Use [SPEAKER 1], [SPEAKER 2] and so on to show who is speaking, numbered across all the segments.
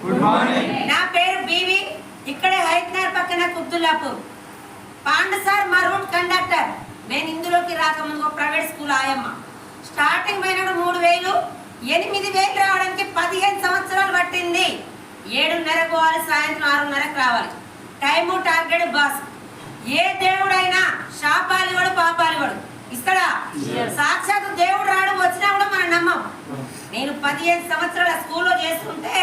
[SPEAKER 1] Good morning.
[SPEAKER 2] నా పేరు BV. ఇక్కడే హైత్నగర్ పక్కన కుబ్దుల్లాపూర్. పాండు సార్ మా రూట్ కండక్టర్. నేను ఇందులోకి రాకముందు ఒక ప్రైవేట్ స్కూల్ ఆయమ్మ. స్టార్టింగ్ పోయినప్పుడు 3000, 8000 రావడానికి 15 సంవత్సరాలు పట్టింది. 7:30 పోవాలి, సాయంత్రం 6:30కి రావాలి. Time target boss. ఏ దేవుడైనా శాపాలు వాడు పాపాలు వాడు ఇస్తాడా? సాక్షాత్ దేవుడు రాడు, వచ్చినా కూడా మనం నమ్మం. నేను 15 సంవత్సరాల స్కూల్లో చేస్తుంటే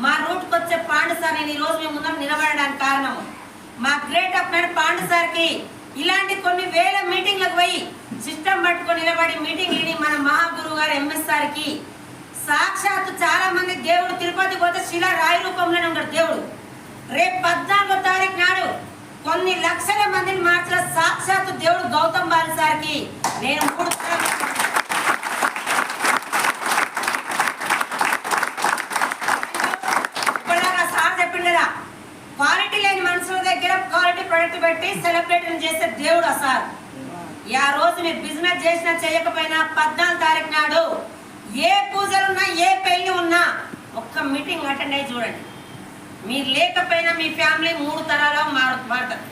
[SPEAKER 2] మా రూట్కి వచ్చే పాండు సార్ నేను ఈరోజు మేము ముందు నిలబడడానికి కారణము మా గ్రేట్ అప్ పాండు సార్కి ఇలాంటి కొన్ని వేల మీటింగ్లకు పోయి సిస్టమ్ పట్టుకొని నిలబడి మీటింగ్ విని మన మహాగురువు గారు ఎంఎస్ సార్కి సాక్షాత్తు చాలా మంది దేవుడు తిరుపతి పోతే శిలా రాయి రూపంలోనే ఉంటాడు దేవుడు. రేపు 14వ తారీఖు నాడు కొన్ని లక్షల మందిని మార్చిన సాక్షాత్తు దేవుడు గౌతమ్ బాలి సార్కి నేను 3 సార్ చెప్పింది కదా, క్వాలిటీ లేని మనుషుల దగ్గర క్వాలిటీ ప్రొడక్ట్ పెట్టి సెలబ్రేట్ చేసే దేవుడు సార్. ఆ రోజు మీరు బిజినెస్ చేసినా చేయకపోయినా 14వ తారీఖు నాడు ఏ పూజలున్నా ఏ పెళ్లి ఉన్నా ఒక్క మీటింగ్ అటెండ్ అయ్యి చూడండి. మీరు లేకపోయినా మీ ఫ్యామిలీ 3 తరాలు మారుతారు.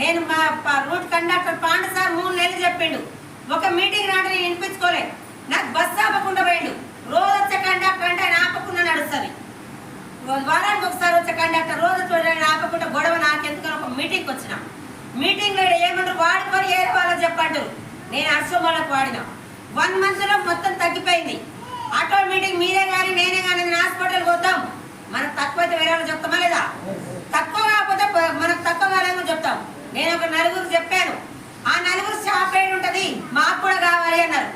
[SPEAKER 2] నేను మా రూట్ కండక్టర్ పాండు సార్ 3 నెలలు చెప్పిండు. ఒక మీటింగ్ నాడు నేను వినిపించుకోలేదు. నాకు బస్సు ఆపకుండా పోయిండు. రోజు వచ్చే కండక్టర్ అంటే ఆయన ఆపకుండా నడుస్తుంది. వారానికి ఒకసారి వచ్చే కండక్టర్ రోజు చూడండి ఆపకుండా గొడవ నాకెందుకని ఒక మీటింగ్కి వచ్చిన. మీటింగ్లో ఏమంటారు వాడుకొని ఏరే వాళ్ళకి చెప్పంటారు. నేను అర్షం వాళ్ళకి వాడినా 1 మంత్లో మొత్తం తగ్గిపోయింది. ఆటో మీటింగ్ మీరే కానీ నేనే కానీ హాస్పిటల్కి పోతాం. మనకు తక్కువైతే వేరే వాళ్ళు చెప్తామా లేదా? తక్కువ కాకపోతే మనకు తక్కువ కాలేమో చెప్తాం. నేను ఒక 4 చెప్పాను. ఆ 4 షాప్ ఏడు ఉంటుంది, మాకు కూడా కావాలి అన్నారు.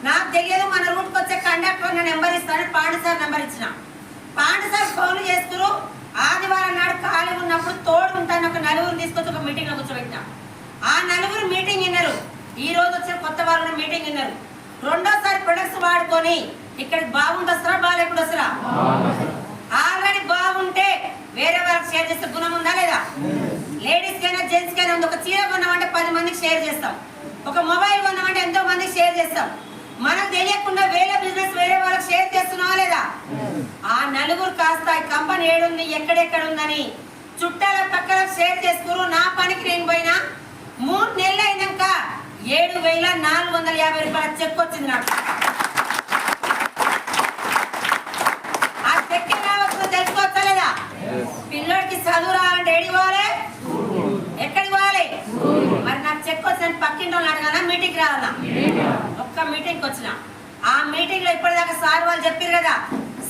[SPEAKER 2] నాకు తెలియదు. మన రూట్కి వచ్చే కండక్టర్ నెంబర్ ఇస్తాను. పాండు సార్ నెంబర్ ఇచ్చిన. పాండు సార్ ఫోన్లు చేస్తున్నారు. ఆదివారం నాడు ఖాళీ ఉన్నప్పుడు తోడు ఉంటాను. ఒక 4 తీసుకొచ్చి ఒక మీటింగ్లో కూర్చోబెట్టినా. ఆ 4 మీటింగ్ విన్నారు. ఈ రోజు వచ్చిన కొత్త వారు మీటింగ్ విన్నారు. రెండోసారి ప్రొడక్ట్స్ వాడుకొని ఇక్కడికి బాగుంది వస్తారా బాగాలేకుండా వస్తారా? ఆల్రెడీ బాగుంటే వేరే వాళ్ళకి షేర్ చేస్తే గుణం ఉందా లేదా? లేడీస్ కైనా జెంట్స్ కైనా ఉంది. ఒక చీర కొన్నామంటే 10 మందికి షేర్ చేస్తాం. ఒక మొబైల్ కొన్నామంటే ఎంతో మందికి షేర్ చేస్తాం. మనకు తెలియకుండా వేరే బిజినెస్ వేరే వాళ్ళకి షేర్ చేస్తున్నావా లేదా? ఆ 4 కాస్త ఈ కంపెనీ ఏడుంది ఎక్కడెక్కడ ఉందని చుట్టాల పక్కన షేర్ చేసుకురు. నా పనికి నేను పోయినా 3 నెలలు అయినాక 7,450 రూపాయల చెక్ వచ్చింది నాకు. ఆ చెక్ ఎలా వస్తుందో తెలుసుకోవచ్చా లేదా? పిల్లడికి చదువు రావాలంటే ఏడికి పోవాలి, ఎక్కడికి పోవాలి? మరి నాకు చెక్ వచ్చిన పక్కింటి వాళ్ళు అడగానా మీటింగ్కి రావాలా? ఒక్క మీటింగ్కి వచ్చిన. ఆ మీటింగ్ లో ఇప్పటిదాకా సార్ వాళ్ళు చెప్పారు కదా,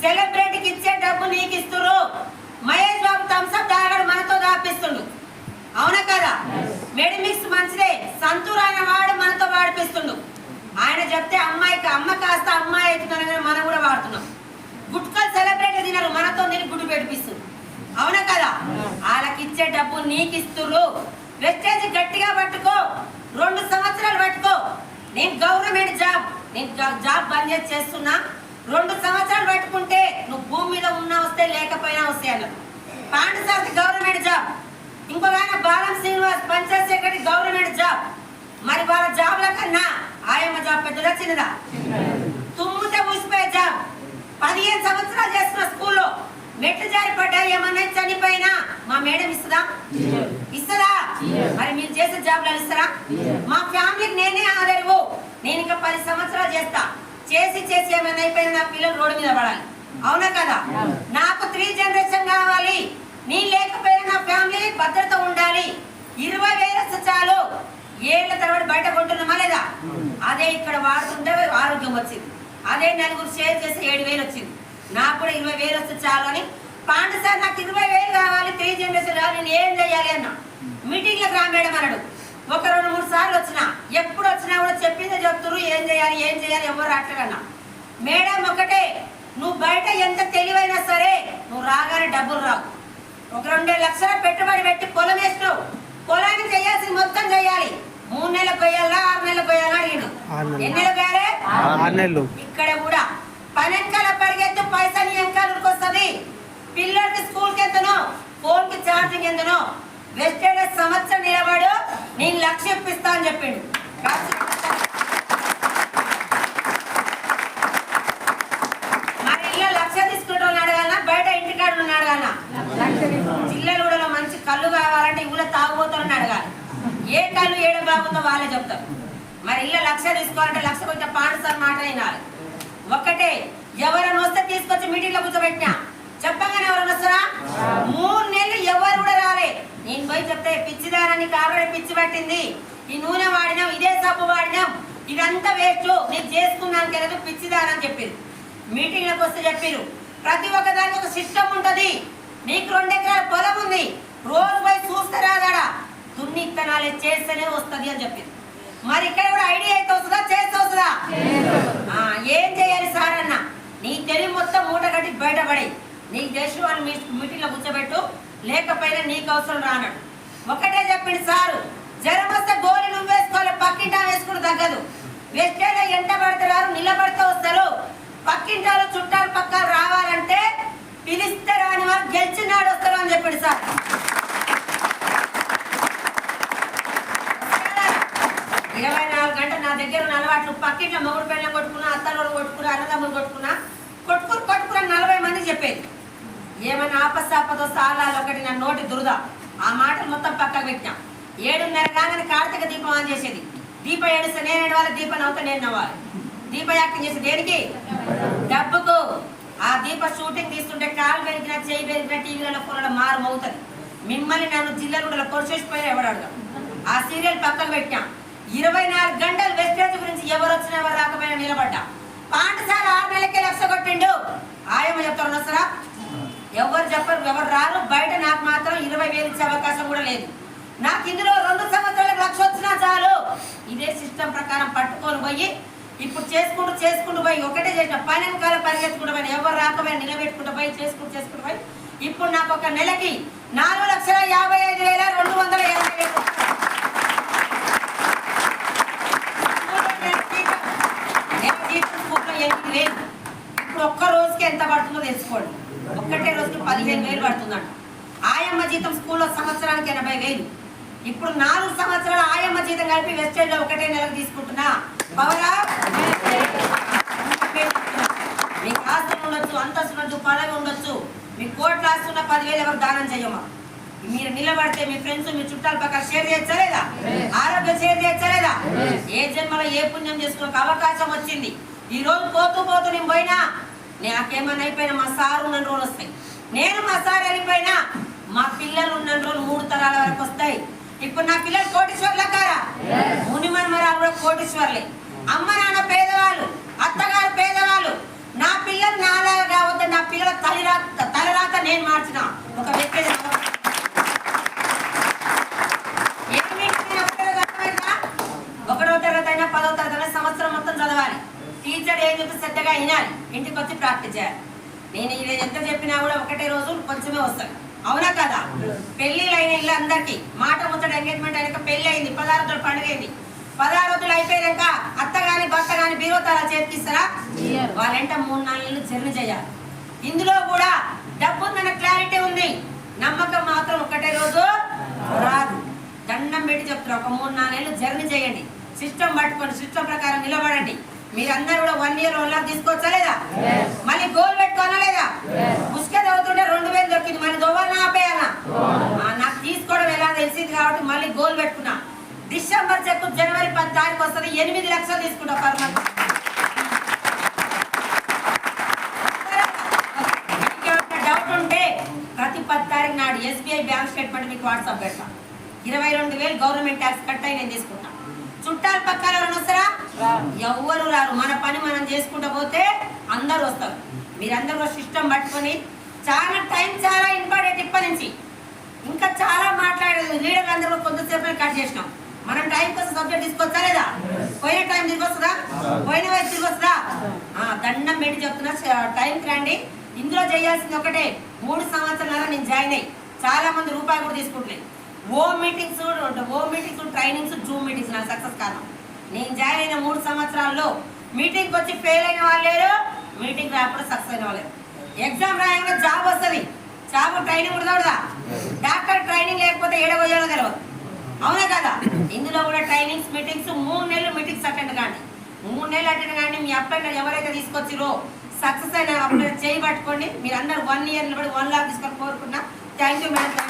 [SPEAKER 2] సెలబ్రిటీకి ఇచ్చే డబ్బు నీకు ఇస్తురు. మహేష్ బాబు థమ్స్అప్ తాగాడు, మనతో దాపిస్తుండు. అవునా కదా? మెడిమిక్స్ మంచిదే, సంతూర్ ఆయన వాడు మనతో వాడిపిస్తుండు. ఆయన చెప్తే అమ్మాయికి అమ్మ కాస్త అమ్మాయి అవుతుందని మనం కూడా వాడుతున్నాం. గుట్కలు సెలబ్రిటీ తినరు, మనతో తిని గుడ్డు పెట్టిపిస్తుంది. అవునా కదా? వాళ్ళకి ఇచ్చే డబ్బు నీకు ఇస్తురు. వెస్టేజ్ గట్టిగా పట్టుకో, 2 సంవత్సరాలు పట్టుకో. నేను గవర్నమెంట్ జాబ్, నేను జాబ్ బంద్ చేస్తున్నా. 2 సంవత్సరాలు పట్టుకుంటే నువ్వు భూమి మీద ఉన్నా వస్తే లేకపోయినా వస్తే అన్నారు. Pandu sir government job. ఇంకొక ఆయన Balam Srinivas panchayat secretary government job. మరి వాళ్ళ జాబ్ల కన్నా ఆయమ్మ జాబ్ పెద్దదా చిన్నదా? తుమ్ముతే ఊసిపోయే జాబ్. 15 సంవత్సరాలు చేస్తున్న స్కూల్లో మెట్లు జారి పడ్డా ఏమన్నా చనిపోయినా మా మేడం ఇస్తుందా? ఇస్తుందా? మరి మీరు చేసే జాబ్లు ఇస్తారా? మా ఫ్యామిలీకి నేనే ఆదరువు. నేను ఇంకా 10 సంవత్సరాలు చేస్తా. చేసి చేసి ఏమైనా అయిపోయినా నా పిల్లలు రోడ్డు మీద పడాలి. అవునా కదా? నాకు 3 జనరేషన్ కావాలి. నీ లేకపోయినా నా ఫ్యామిలీ భద్రత ఉండాలి. 20,000 వస్తే చాలు. ఏళ్ల తరబడి బయట కొంటున్నామా లేదా? అదే ఇక్కడ వాడుతుంటే ఆరోగ్యం వచ్చింది. అదే 4 షేర్ చేసి 7,000 వచ్చింది. నాకు కూడా 20,000 వస్తే చాలు అని పాండు సార్ నాకు 20,000 కావాలి, 3 జనరేషన్ కావాలి, నేను ఏం చేయాలి అన్నా. మీటింగ్లకు రా మేడం అన్నాడు. ఒక 2-3 సార్లు వచ్చినా. ఎప్పుడు వచ్చినా కూడా చెప్పిందే చెప్తురు. ఏం చేయాలి ఎవరు రాట్లేదన్నా. మేడం ఒకటే, నువ్వు బయట ఎంత తెలివైనా సరే నువ్వు రాగానే డబ్బులు రావు. ఒక 2 లక్షల పెట్టుబడి పెట్టి పొలం వేసినావు. పొలానికి చేయాల్సింది మొత్తం చేయాలి. 3 నెలలకు పోయాలా 6 నెలలకు పోయాలా నేను? ఎన్ని నెలలు పోయాలి?
[SPEAKER 1] 6 నెలలు.
[SPEAKER 2] ఇక్కడ కూడా పని వెనకాల పరిగెత్తు, పైసా నీ వెనకాలకి వస్తుంది. పిల్లలకి స్కూల్కి ఎంతనో, ఫోన్కి ఛార్జింగ్ ఎంతనో. వెస్టేజ్ సంవత్సరం నిలబడు, నేను 1,00,000 ఇప్పిస్తా అని చెప్పిండు. మరి ఇలా 1,00,000 తీసుకుంటూ అడగాలన్నా బయట ఇంటికాడ ఏ కళ్ళు ఏడ బాగుందో వాళ్ళే చెప్తారు. మరి ఇళ్ళ లక్ష తీసుకోవాలంటే లక్ష కొంచెం పాఠశాల మాట వినాలి. ఒక్కటే ఎవరైనా వస్తే తీసుకొచ్చి మీటింగ్ లో కూర్చోబెట్టినా చెప్పగానే ఎవరైనా వస్తారా? 3 నెలలు ఎవరు కూడా రాలే. నేను పోయి చెప్తే పిచ్చిదానాన్ని కాబట్టి పిచ్చి పట్టింది, ఈ నూనె వాడినాం, ఇదే సబ్బు వాడినాం, ఇదంతా వేస్ట్, నేను చేసుకున్నాను కదా పిచ్చిదానని చెప్పారు. మీటింగ్లకు వస్తే చెప్పారు ప్రతి ఒక్కదానికి ఒక సిస్టమ్ ఉంటది. నీకు 2 ఎకరాల పొలం ఉంది, రోజు పోయి చూస్తే రాదాడా, దున్ని ఇత్తనాలే చేస్తేనే వస్తుంది అని చెప్పింది. మరి ఇక్కడ కూడా ఐడియా అయితే వస్తుందా, చేస్తే వస్తుందా? ఏం చేయాలి సార్ అన్న, నీ తెలివి మొత్తం మూట కట్టి బయటపడి నీకు చేసి వాళ్ళు మీటింగ్ లో కూర్చోబెట్టు, లేకపోయినా నీకు అవసరం రానడు. ఒకటే చెప్పింది సారు, జ్వరం వస్తే గోలి నువ్వు వేసుకోవాలి, పక్కింటా వేసుకుని తగ్గదు. వెస్టేలో ఎంట పడతారు, నిలబడితే వస్తారు. పక్కింటాలు చుట్టాలు పక్కలు రావాలంటే పిలిస్తే రాని వారు గెలిచినాడు వస్తారు అని చెప్పింది సార్. 24 గంటలు నా దగ్గర ఉన్న అలవాట్లు, పక్కింట్లో మొగుడు పెళ్ళం కొట్టుకున్నా, అత్తలు కొట్టుకున్నా, అన్నదమ్ములు కొట్టుకున్నా, కొట్టుకుని 40 మంది చెప్పేది. ఏమైనా ఆపస్తాపదో సాలాలు ఒకటి నా నోటి దురద, ఆ మాటలు మొత్తం పక్కకు పెట్టినా. 7:30 కాగానే కార్తీక దీపం ఆన్ చేసేది. దీప ఏడిస్తే నేను ఏడవాలి, దీప నవ్వుతా నేను నవ్వాలి. దీప యాక్టింగ్ చేసి దేనికి? డబ్బుకు. ఆ దీప షూటింగ్ తీస్తుంటే కాలు పెరిగినా, చేయి పెరిగినా, టీవీలలో ఫోన్లలో మారు అవుతుంది. మిమ్మల్ని నన్ను జిల్లాలో పొడిచేసిపోయినా ఎవడు అడగం. ఆ సీరియల్ పక్కకు పెట్టాం. 24 గంటలు వెస్టేజ్ గురించి ఎవరు వచ్చినా ఎవరు రాకపోయినా నిలబడ్డా. పాఠశాల 6 నెలలకే లక్ష కొట్టిండు. ఆయమ్మ చెప్తారు వస్తారా? ఎవరు చెప్పరు, ఎవరు రారు. బయట నాకు మాత్రం 20,000 ఇచ్చే అవకాశం కూడా లేదు. నాకు ఇందులో 2 సంవత్సరాలకు లక్ష వచ్చినా చాలు. ఇదే సిస్టమ్ ప్రకారం పట్టుకొని పోయి ఇప్పుడు చేసుకుంటూ పోయి ఒకటే చేసిన పని వెనకాల పరిగెత్తుకుంటూ పోయి ఎవరు రాకపోయినా నిలబెట్టుకుంటూ పోయి చేసుకుంటూ పోయి ఇప్పుడు నాకు ఒక నెలకి 4,55,280. ఇప్పుడు ఒక్క రోజుకి ఎంత పడుతుందో తెలుసుకోండి. ఒక్కటే రోజుకి 15,000 పడుతుందంట. ఆయమ్మ జీతం స్కూల్లో సంవత్సరానికి 80,000. ఇప్పుడు 4 సంవత్సరాలు ఆయమ్మ జీతం కలిపి వెస్టేజ్ లో ఒకటే నెలకు తీసుకుంటున్నా. పవరా మీకు ఆస్తులు ఉండొచ్చు, అంతస్తు ఉండొచ్చు, పదవి ఉండొచ్చు, మీకు కోట్లు ఆస్తున్న 10,000 ఎవరు దానం చేయమా. మీరు నిలబడితే మీ ఫ్రెండ్స్ మీ చుట్టాల పక్కన షేర్ చేయొచ్చా లేదా? ఆరోగ్యం షేర్ చేయొచ్చా లేదా? ఏ జన్మలో ఏ పుణ్యం చేసుకునే అవకాశం వచ్చింది. ఈ రోజు పోతూ నేను పోయినా, నాకేమన్నా అయిపోయినా మా సారు ఉన్న రోజులు వస్తాయి. నేను మా సార్ వెళ్ళిపోయినా మా పిల్లలు ఉన్న రోజులు 3 తరాల వరకు వస్తాయి. ఇప్పుడు నా పిల్లలు కోటీశ్వర్ల కారా? మునిమన్మరాలు కూడా కోటీశ్వర్లే. అమ్మ నాన్న పేదవాళ్ళు, అత్తగారు పేదవాళ్ళు. నా పిల్లలు నాలాగా కావద్దు, నా పిల్లల తలరాత నేను మార్చిన ఒక వ్యక్తి. ఒకటో తరగతి అయినా 10వ తరగతి అయినా సంవత్సరం మొత్తం చదవాలి. టీచర్ ఏం చెప్పి శ్రద్ధగా వినాలి, ఇంటికి వచ్చి ప్రాక్టీస్ చేయాలి. నేను ఇది ఎంత చెప్పినా కూడా ఒకటే రోజు కొంచెమే వస్తాను. అవునా కదా? పెళ్లిళ్ళు అయిన ఇల్లు అందరికి మాట ముచ్చట ఎంగేజ్మెంట్ అయినాక పెళ్లి అయింది, 16 రోజులు పండుగ అయింది. 16 రోజులు అయిపోయాక అత్త గాని భర్త గాని బీరోతారా చేతికిస్తారా? వాళ్ళంట 3-4 నెలలు జర్నీ చేయాలి. ఇందులో కూడా డబ్బు ఉందన్న క్లారిటీ ఉంది, నమ్మకం మాత్రం ఒకటే రోజు రాదు. దండం పెట్టి చెప్తారు, ఒక 3-4 నెలలు జర్నీ చేయండి. సిస్టమ్ పట్టుకోండి, సిస్టమ్ ప్రకారం నిలబడండి. మీరందరూ కూడా 1 year 1 lakh తీసుకోవచ్చా లేదా? మళ్ళీ గోల్ పెట్టుకోనా లేదా? ముసుక చదువుతుంటే 2,000 దొరికింది, మళ్ళీ దొవ్వాలన్నా ఆపేయాలా? నాకు తీసుకోవడం ఎలా తెలిసింది కాబట్టి మళ్ళీ గోల్ పెట్టుకున్నా. డిసెంబర్ చెక్కు జనవరి 10 తారీఖు వస్తుంది, 8 లక్షలు తీసుకుంటా పర్ మంత్. డౌట్ ఉంటే ప్రతి 10 తారీఖు నాడు SBI బ్యాంక్ స్టేట్మెంట్ మీకు వాట్సాప్ పెడతా. 22,000 గవర్నమెంట్ ట్యాక్స్ కట్ అయి నేను తీసుకుంటా. చుట్టాల పక్కన ఎవరైనా వస్తారా? ఎవరు రారు. మన పని మనం చేసుకుంటూ పోతే అందరు వస్తారు. మీరందరూ సిస్టమ్ పట్టుకొని చాలా ఇంపార్టెంట్. ఇప్పటి నుంచి ఇంకా చాలా మాట్లాడేది. లీడర్లు అందరూ కొంతసేపు కట్ చేసినాం. మనం టైం కోసం సబ్జెక్ట్ తీసుకొచ్చా లేదా? పోయిన టైం తిరిగి వస్తుందా? పోయిన వయసు తిరిగి వస్తుందా? దండం పెట్టి చెప్తున్నా, టైంకి రండి. ఇందులో చేయాల్సింది ఒకటే, 3 సంవత్సరాల నేను జాయిన్ అయ్యి చాలా మంది రూపాయలు కూడా తీసుకుంటలేదు. Home meetings, trainings, Zoom meetings నా సక్సెస్ కారణం. నేను జాయిన్ అయిన 3 సంవత్సరాల్లో మీటింగ్కి వచ్చి ఫెయిల్ అయిన వాళ్ళు లేరు, మీటింగ్ రాకుండా సక్సెస్ అయిన వాళ్ళు. ఎగ్జామ్ రాయకుండా జాబ్ వస్తుంది, జాబ్ ట్రైనింగ్ కూడా చూడదా? డాక్టర్ ట్రైనింగ్ లేకపోతే ఏడవయ్యాలో తెలియదు. అవునా కదా? ఇందులో కూడా ట్రైనింగ్స్, మీటింగ్స్, 3 నెలలు మీటింగ్స్ అటెండ్ కానీ 3 నెలలు అటెండ్ కానీ మీ అప్లైనర్ ఎవరైతే తీసుకొచ్చిరో సక్సెస్ అయిన అప్లైనర్ చేయి పట్టుకోండి. మీరు అందరు 1 year నిలబడి 1 lakh తీసుకొని కోరుకున్నా. Thank you madam.